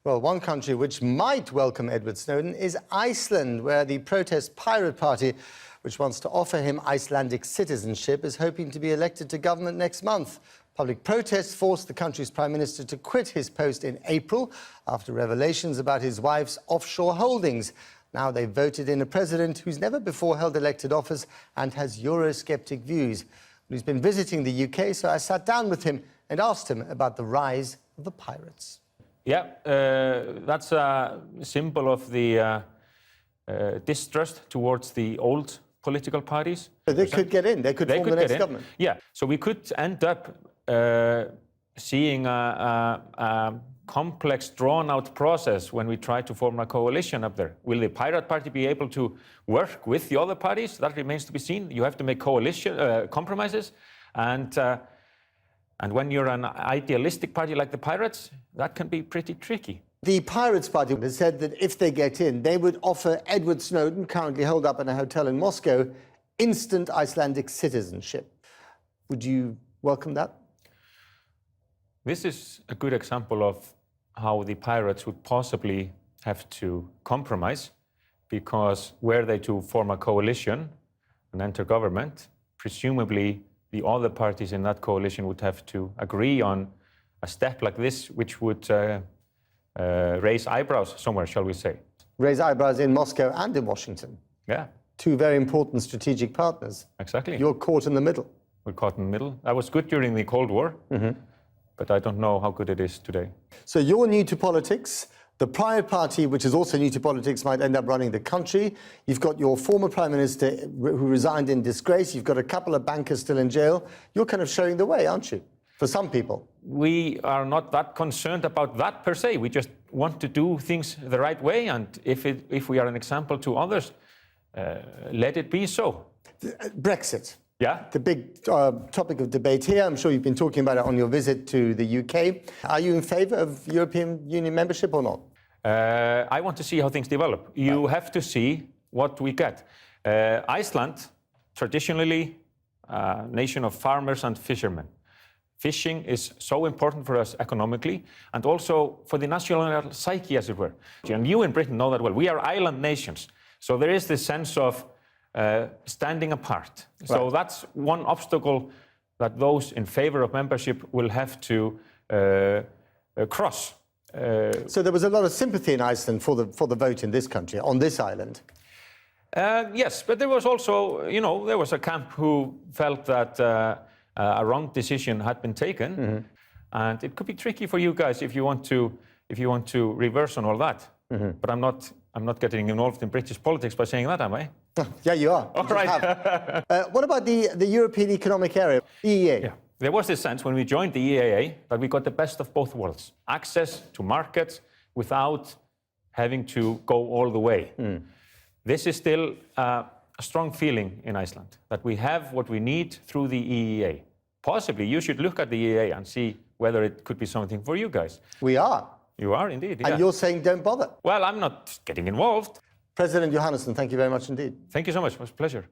Well, one country which might welcome Edward Snowden is Iceland, where the protest pirate party, which wants to offer him Icelandic citizenship, is hoping to be elected to government next month. Public protests forced the country's prime minister to quit his post in April after revelations about his wife's offshore holdings. Now they've voted in a president who's never before held elected office and has Eurosceptic views. He's been visiting the UK, so I sat down with him and asked him about the rise of the pirates. Yeah, that's a symbol of the distrust towards the old political parties. But they could get in, they could form the next government. Yeah, so we could end up seeing a complex, drawn-out process when we try to form a coalition up there. Will the Pirate Party be able to work with the other parties? That remains to be seen. You have to make coalition compromises, and when you're an idealistic party like the Pirates, that can be pretty tricky. The Pirates Party has said that if they get in, they would offer Edward Snowden, currently holed up in a hotel in Moscow, instant Icelandic citizenship. Would you welcome that? This is a good example of how the Pirates would possibly have to compromise, because were they to form a coalition and enter government, presumably the other parties in that coalition would have to agree on a step like this, which would raise eyebrows somewhere, shall we say. Raise eyebrows in Moscow and in Washington. Yeah. Two very important strategic partners. Exactly. You're caught in the middle. We're caught in the middle. That was good during the Cold War, but I don't know how good it is today. So you're new to politics. The Pirate Party, which is also new to politics, might end up running the country. You've got your former Prime Minister who resigned in disgrace. You've got a couple of bankers still in jail. You're kind of showing the way, aren't you? For some people. We are not that concerned about that per se. We just want to do things the right way, and if we are an example to others, let it be so. Brexit. Yeah. The big topic of debate here. I'm sure you've been talking about it on your visit to the UK. Are you in favour of European Union membership or not? I want to see how things develop. You have to see what we get. Iceland, traditionally a nation of farmers and fishermen. Fishing is so important for us economically and also for the national psyche, as it were. And you in Britain know that well. We are island nations. So there is this sense of standing apart. Right. So that's one obstacle that those in favor of membership will have to cross. So there was a lot of sympathy in Iceland for the vote in this country, on this island. Yes, but there was also, there was a camp who felt that a wrong decision had been taken, and it could be tricky for you guys if you want to reverse on all that. But I'm not getting involved in British politics by saying that, am I? Yeah, you are. All right. What about the European Economic Area, EEA? Yeah. There was this sense when we joined the EEA that we got the best of both worlds. Access to markets without having to go all the way. This is still a strong feeling in Iceland, that we have what we need through the EEA. Possibly you should look at the EEA and see whether it could be something for you guys. We are. You are indeed, yeah. And you're saying don't bother? Well, I'm not getting involved. President Johannesson, thank you very much indeed. Thank you so much. It was a pleasure.